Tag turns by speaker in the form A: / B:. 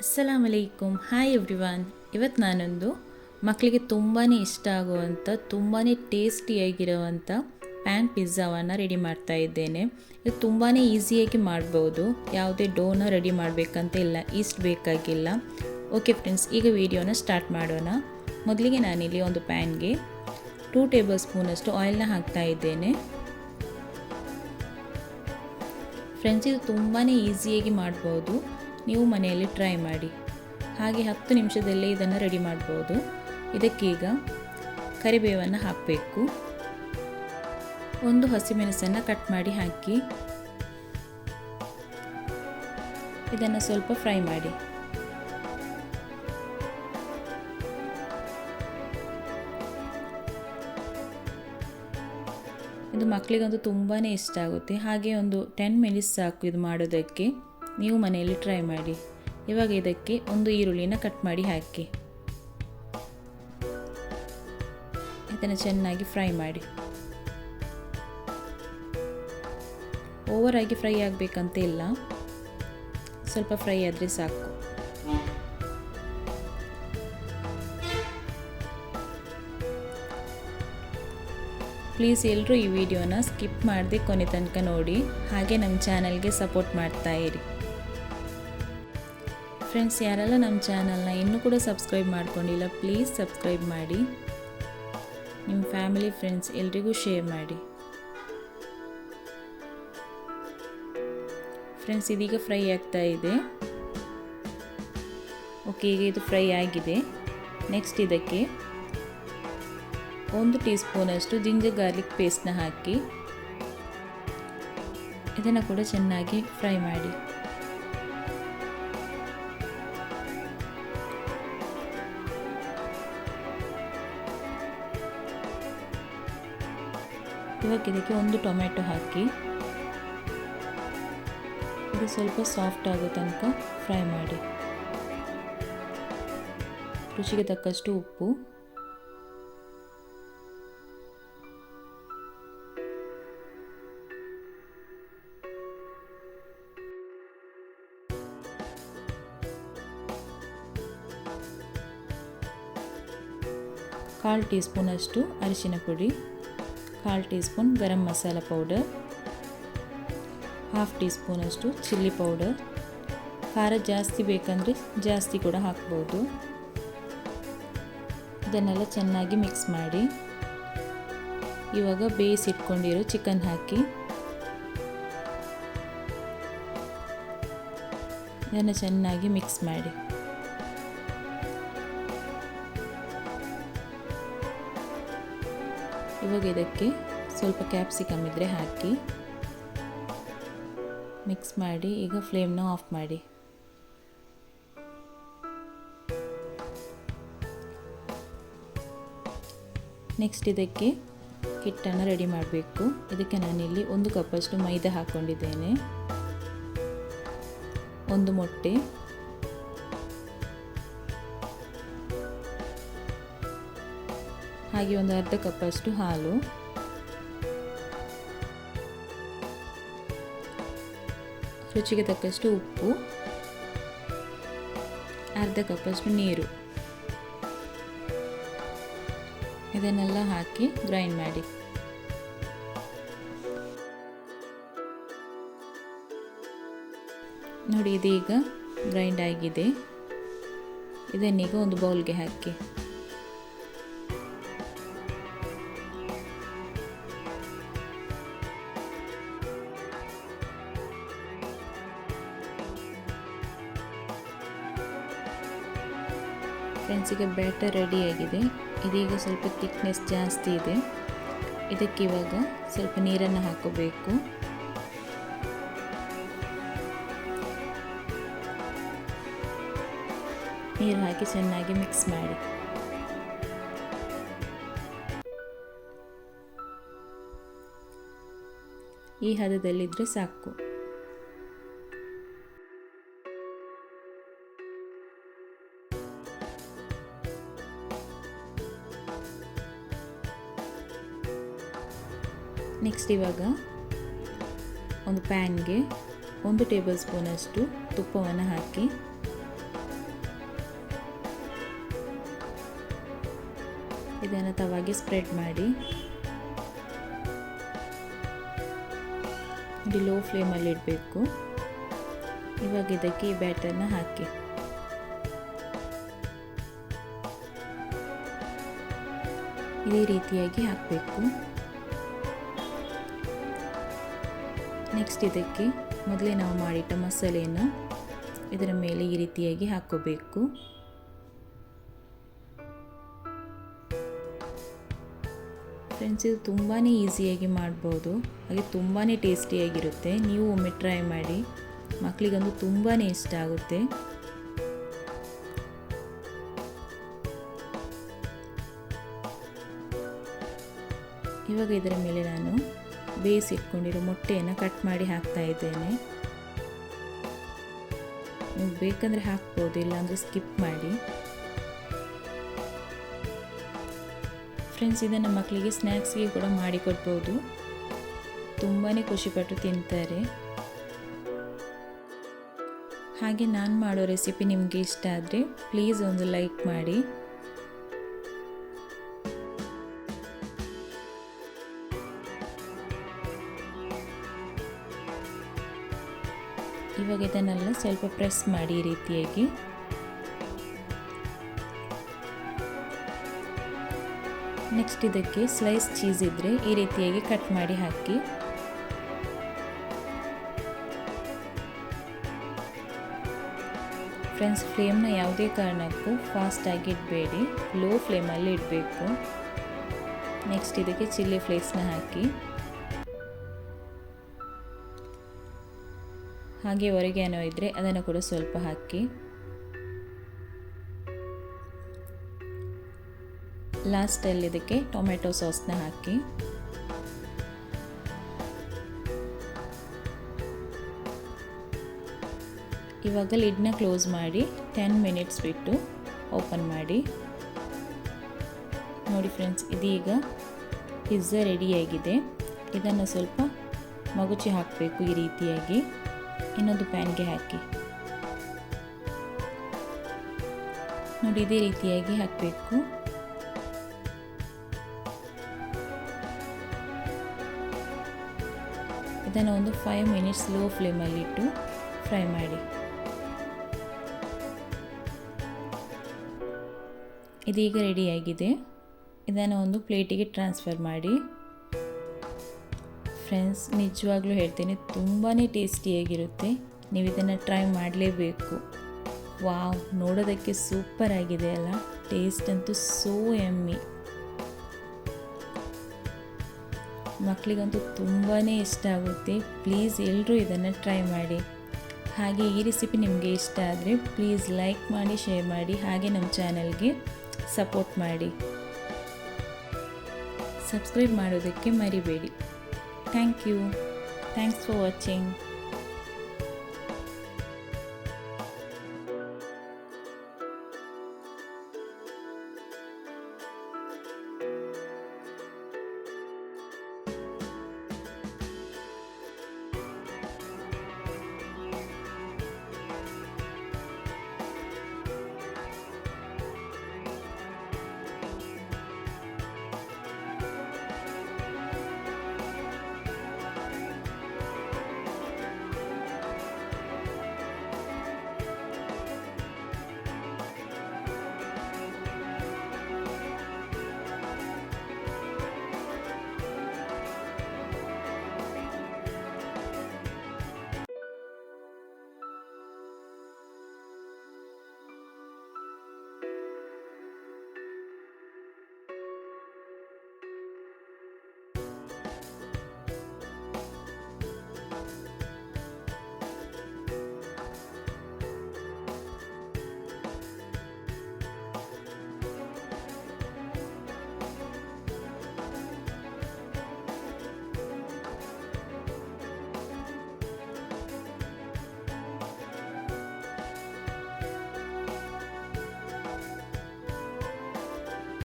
A: ಅಸ್ಸಲಾಮ್ ಅಲೈಕುಮ್. Hi everyone. ಇವತ್ತು ನಾನೊಂದು ಮಕ್ಕಳಿಗೆ ತುಂಬಾ ಇಷ್ಟ ಆಗುವಂಥ ತುಂಬಾ ಟೇಸ್ಟಿಯಾಗಿರುವಂಥ ಪ್ಯಾನ್ ಪಿಜ್ಜಾವನ್ನು ರೆಡಿ ಮಾಡ್ತಾ ಇದ್ದೇನೆ. ಇದು ತುಂಬಾ ಈಸಿಯಾಗಿ ಮಾಡ್ಬೋದು. ಯಾವುದೇ ಡೋನ ರೆಡಿ ಮಾಡಬೇಕಂತ ಇಲ್ಲ, ಈಸ್ಟ್ ಬೇಕಾಗಿಲ್ಲ. ಓಕೆ ಫ್ರೆಂಡ್ಸ್, ಈಗ ವಿಡಿಯೋನ ಸ್ಟಾರ್ಟ್ ಮಾಡೋಣ. ಮೊದಲಿಗೆ ನಾನಿಲ್ಲಿ ಒಂದು ಪ್ಯಾನ್ಗೆ 2 ಟೇಬಲ್ ಸ್ಪೂನಷ್ಟು ಆಯಿಲ್ನ ಹಾಕ್ತಾ ಇದ್ದೇನೆ. ಫ್ರೆಂಡ್ಸ್, ಇದು ತುಂಬಾ ಈಸಿಯಾಗಿ ಮಾಡ್ಬೋದು. ನೀವು ಮನೆಯಲ್ಲಿ ಟ್ರೈ ಮಾಡಿ. ಹಾಗೆ 10 ನಿಮಿಷದಲ್ಲೇ ಇದನ್ನು ರೆಡಿ ಮಾಡ್ಬೋದು. ಇದಕ್ಕೀಗ ಕರಿಬೇವನ್ನು ಹಾಕಬೇಕು. ಒಂದು ಹಸಿಮೆಣಸನ್ನು ಕಟ್ ಮಾಡಿ ಹಾಕಿ ಇದನ್ನು ಸ್ವಲ್ಪ ಫ್ರೈ ಮಾಡಿ. ಇದು ಮಕ್ಕಳಿಗಂತೂ ತುಂಬಾ ಇಷ್ಟ ಆಗುತ್ತೆ. ಹಾಗೆ ಒಂದು 10 ಮಿನಿಟ್ಸ್ ಸಾಕು ಇದು ಮಾಡೋದಕ್ಕೆ. ನೀವು ಮನೆಯಲ್ಲಿ ಟ್ರೈ ಮಾಡಿ. ಇವಾಗ ಇದಕ್ಕೆ ಒಂದು ಈರುಳ್ಳಿನ ಕಟ್ ಮಾಡಿ ಹಾಕಿ ಇದನ್ನು ಚೆನ್ನಾಗಿ ಫ್ರೈ ಮಾಡಿ. ಓವರಾಗಿ ಫ್ರೈ ಆಗಬೇಕಂತ ಇಲ್ಲ, ಸ್ವಲ್ಪ ಫ್ರೈ ಆದರೆ ಸಾಕು. ಪ್ಲೀಸ್ ಎಲ್ಲರೂ ಈ ವಿಡಿಯೋನ ಸ್ಕಿಪ್ ಮಾಡದೆ ಕೊನೆ ತನಕ ನೋಡಿ. ಹಾಗೆ ನಮ್ಮ ಚಾನಲ್ಗೆ ಸಪೋರ್ಟ್ ಮಾಡ್ತಾ ಇರಿ. ಫ್ರೆಂಡ್ಸ್, ಯಾರೆಲ್ಲ ನಮ್ಮ ಚಾನಲ್ನ ಇನ್ನೂ ಕೂಡ ಸಬ್ಸ್ಕ್ರೈಬ್ ಮಾಡ್ಕೊಂಡಿಲ್ಲ, ಪ್ಲೀಸ್ ಸಬ್ಸ್ಕ್ರೈಬ್ ಮಾಡಿ. ನಿಮ್ಮ ಫ್ಯಾಮಿಲಿ ಫ್ರೆಂಡ್ಸ್ ಎಲ್ರಿಗೂ ಶೇರ್ ಮಾಡಿ. ಫ್ರೆಂಡ್ಸ್, ಇದೀಗ ಫ್ರೈ ಆಗ್ತಾ ಇದೆ. ಓಕೆ, ಈಗ ಇದು ಫ್ರೈ ಆಗಿದೆ. ನೆಕ್ಸ್ಟ್ ಇದಕ್ಕೆ 1 ಟೀ ಸ್ಪೂನಷ್ಟು ಜಿಂಜರ್ ಗಾರ್ಲಿಕ್ ಪೇಸ್ಟ್ನ ಹಾಕಿ ಇದನ್ನು ಕೂಡ ಚೆನ್ನಾಗಿ ಫ್ರೈ ಮಾಡಿ. ಇವಾಗ ಇದಕ್ಕೆ 1 ಟೊಮೆಟೊ ಹಾಕಿ ಇದು ಸ್ವಲ್ಪ ಸಾಫ್ಟ್ ಆಗೋ ತನಕ ಫ್ರೈ ಮಾಡಿ. ರುಚಿಗೆ ತಕ್ಕಷ್ಟು ಉಪ್ಪು, ಕಾಲು ಟೀ ಸ್ಪೂನಷ್ಟು ಅರಿಶಿನ ಪುಡಿ, 1/2 tea spoon garam masala powder, 1/2 tea ಸ್ಪೂನಷ್ಟು ಚಿಲ್ಲಿ ಪೌಡರ್. ಖಾರ ಜಾಸ್ತಿ ಬೇಕಂದರೆ ಜಾಸ್ತಿ ಕೂಡ ಹಾಕ್ಬೋದು. ಇದನ್ನೆಲ್ಲ ಚೆನ್ನಾಗಿ ಮಿಕ್ಸ್ ಮಾಡಿ. ಇವಾಗ ಬೇಯಿಸಿಟ್ಕೊಂಡಿರೋ ಚಿಕನ್ ಹಾಕಿ ಇದನ್ನು ಚೆನ್ನಾಗಿ ಮಿಕ್ಸ್ ಮಾಡಿ. ಇವಾಗ ಇದಕ್ಕೆ ಸ್ವಲ್ಪ ಕ್ಯಾಪ್ಸಿಕಮ್ ಇದ್ದರೆ ಹಾಕಿ ಮಿಕ್ಸ್ ಮಾಡಿ. ಈಗ ಫ್ಲೇಮ್ನ ಆಫ್ ಮಾಡಿ. ನೆಕ್ಸ್ಟ್ ಇದಕ್ಕೆ ಹಿಟ್ಟನ್ನು ರೆಡಿ ಮಾಡಬೇಕು. ಇದಕ್ಕೆ ನಾನಿಲ್ಲಿ 1 ಕಪ್ಪಷ್ಟು ಮೈದಾ ಹಾಕ್ಕೊಂಡಿದ್ದೇನೆ, 1 ಮೊಟ್ಟೆ, ಹಾಗೆ ಒಂದು ಅರ್ಧ ಕಪ್ಪಷ್ಟು ಹಾಲು, ರುಚಿಗೆ ತಕ್ಕಷ್ಟು ಉಪ್ಪು, ಅರ್ಧ ಕಪ್ಪಷ್ಟು ನೀರು. ಇದನ್ನೆಲ್ಲ ಹಾಕಿ ಗ್ರೈಂಡ್ ಮಾಡಿ. ನೋಡಿ, ಇದೀಗ ಗ್ರೈಂಡ್ ಆಗಿದೆ. ಇದನ್ನೀಗ ಒಂದು ಬೌಲ್ಗೆ ಹಾಕಿ. ಫ್ರೆಂಡ್ಸ್, ಈಗ ಬ್ಯಾಟರ್ ರೆಡಿಯಾಗಿದೆ. ಇದೀಗ ಸ್ವಲ್ಪ ಥಿಕ್ನೆಸ್ ಜಾಸ್ತಿ ಇದೆ. ಇದಕ್ಕೆ ಇವಾಗ ಸ್ವಲ್ಪ ನೀರನ್ನು ಹಾಕೋಬೇಕು. ನೀರು ಹಾಕಿ ಚೆನ್ನಾಗಿ ಮಿಕ್ಸ್ ಮಾಡಿ. ಈ ಹದದಲ್ಲಿದ್ದರೆ ಸಾಕು. ನೆಕ್ಸ್ಟ್ ಇವಾಗ ಒಂದು ಪ್ಯಾನ್ಗೆ 1 ಟೇಬಲ್ ಸ್ಪೂನಷ್ಟು ತುಪ್ಪವನ್ನು ಹಾಕಿ ಇದನ್ನು ತವಾಗೆ ಸ್ಪ್ರೆಡ್ ಮಾಡಿ ಇದು ಲೋ ಫ್ಲೇಮಲ್ಲಿ ಇಡಬೇಕು. ಇವಾಗ ಇದಕ್ಕೆ ಈ ಬ್ಯಾಟರ್ನ ಹಾಕಿ ಇದೇ ರೀತಿಯಾಗಿ ಹಾಕಬೇಕು. ನೆಕ್ಸ್ಟ್ ಇದಕ್ಕೆ ಮೊದಲೇ ನಾವು ಮಾಡಿಟ್ಟ ಮಸಾಲೆಯನ್ನು ಇದರ ಮೇಲೆ ಈ ರೀತಿಯಾಗಿ ಹಾಕೋಬೇಕು. ಫ್ರೆಂಡ್ಸ್, ಇದು ತುಂಬಾ ಈಸಿಯಾಗಿ ಮಾಡ್ಬೋದು, ಹಾಗೆ ತುಂಬಾ ಟೇಸ್ಟಿಯಾಗಿರುತ್ತೆ. ನೀವು ಒಮ್ಮೆ ಟ್ರೈ ಮಾಡಿ, ಮಕ್ಕಳಿಗಂತೂ ತುಂಬಾ ಇಷ್ಟ ಆಗುತ್ತೆ. ಇವಾಗ ಇದರ ಮೇಲೆ ನಾನು ಬೇಯಿಸಿಟ್ಕೊಂಡಿರೋ ಮೊಟ್ಟೆಯನ್ನು ಕಟ್ ಮಾಡಿ ಹಾಕ್ತಾ ಇದ್ದೇನೆ. ನೀವು ಬೇಕಂದರೆ ಹಾಕ್ಬೋದು, ಇಲ್ಲಾಂದರೆ ಸ್ಕಿಪ್ ಮಾಡಿ. ಫ್ರೆಂಡ್ಸ್, ಇದನ್ನು ಮಕ್ಕಳಿಗೆ ಸ್ನ್ಯಾಕ್ಸ್ಗೆ ಕೂಡ ಮಾಡಿಕೊಡ್ಬೋದು, ತುಂಬಾ ಖುಷಿಪಟ್ಟು ತಿಂತಾರೆ. ಹಾಗೆ ನಾನು ಮಾಡೋ ರೆಸಿಪಿ ನಿಮಗೆ ಇಷ್ಟ ಆದರೆ ಪ್ಲೀಸ್ ಒಂದು ಲೈಕ್ ಮಾಡಿ. ಇವಾಗ ಇದನ್ನೆಲ್ಲ ಸ್ವಲ್ಪ ಪ್ರೆಸ್ ಮಾಡಿ ಈ ರೀತಿಯಾಗಿ. ನೆಕ್ಸ್ಟ್ ಇದಕ್ಕೆ ಸ್ಲೈಸ್ ಚೀಸ್ ಇದ್ದರೆ ಈ ರೀತಿಯಾಗಿ ಕಟ್ ಮಾಡಿ ಹಾಕಿ. ಫ್ರೆಂಡ್ಸ್, ಫ್ಲೇಮ್ನ ಯಾವುದೇ ಕಾರಣಕ್ಕೂ ಫಾಸ್ಟಾಗಿ ಇಡಬೇಡಿ, ಲೋ ಫ್ಲೇಮಲ್ಲಿ ಇಡಬೇಕು. ನೆಕ್ಸ್ಟ್ ಇದಕ್ಕೆ ಚಿಲ್ಲಿ ಫ್ಲೇಕ್ಸ್ನ ಹಾಕಿ, ಹಾಗೆ ಒರೆಗಾನೋ ಇದ್ದರೆ ಅದನ್ನು ಕೂಡ ಸ್ವಲ್ಪ ಹಾಕಿ. ಲಾಸ್ಟಲ್ಲಿ ಇದಕ್ಕೆ ಟೊಮೆಟೊ ಸಾಸ್ನ ಹಾಕಿ. ಇವಾಗ ಲಿಡ್ನ ಕ್ಲೋಸ್ ಮಾಡಿ 10 ಮಿನಿಟ್ಸ್ ಬಿಟ್ಟು ಓಪನ್ ಮಾಡಿ. ನೋಡಿ ಫ್ರೆಂಡ್ಸ್, ಇದೀಗ ಪಿಜ್ಜಾ ರೆಡಿಯಾಗಿದೆ. ಇದನ್ನು ಸ್ವಲ್ಪ ಮಗುಚಿ ಹಾಕಬೇಕು ಈ ರೀತಿಯಾಗಿ. ಇನ್ನೊಂದು ಪ್ಯಾನ್ಗೆ ಹಾಕಿ ನೋಡಿ, ಇದೇ ರೀತಿಯಾಗಿ ಹಾಕಬೇಕು. ಇದನ್ನು ಒಂದು 5 ಮಿನಿಟ್ಸ್ ಲೋ ಫ್ಲೇಮಲ್ಲಿಟ್ಟು ಫ್ರೈ ಮಾಡಿ. ಇದೀಗ ರೆಡಿಯಾಗಿದೆ. ಇದನ್ನು ಒಂದು ಪ್ಲೇಟಿಗೆ ಟ್ರಾನ್ಸ್ಫರ್ ಮಾಡಿ. ಫ್ರೆಂಡ್ಸ್, ನಿಜವಾಗ್ಲೂ ಹೇಳ್ತೀನಿ, ತುಂಬಾ ಟೇಸ್ಟಿಯಾಗಿರುತ್ತೆ. ನೀವು ಇದನ್ನು ಟ್ರೈ ಮಾಡಲೇಬೇಕು. ವಾವ್, ನೋಡೋದಕ್ಕೆ ಸೂಪರ್ ಆಗಿದೆ ಅಲ್ಲ, ಟೇಸ್ಟ್ ಅಂತೂ ಸೋ ಯಮ್ಮಿ. ಮಕ್ಕಳಿಗಂತೂ ತುಂಬಾ ಇಷ್ಟ ಆಗುತ್ತೆ. ಪ್ಲೀಸ್ ಎಲ್ಲರೂ ಇದನ್ನು ಟ್ರೈ ಮಾಡಿ. ಹಾಗೆ ಈ ರೆಸಿಪಿ ನಿಮಗೆ ಇಷ್ಟ ಆದರೆ ಪ್ಲೀಸ್ ಲೈಕ್ ಮಾಡಿ, ಶೇರ್ ಮಾಡಿ, ಹಾಗೆ ನಮ್ಮ ಚಾನಲ್ಗೆ ಸಪೋರ್ಟ್ ಮಾಡಿ. ಸಬ್ಸ್ಕ್ರೈಬ್ ಮಾಡೋದಕ್ಕೆ ಮರಿಬೇಡಿ. Thank you. Thanks for watching.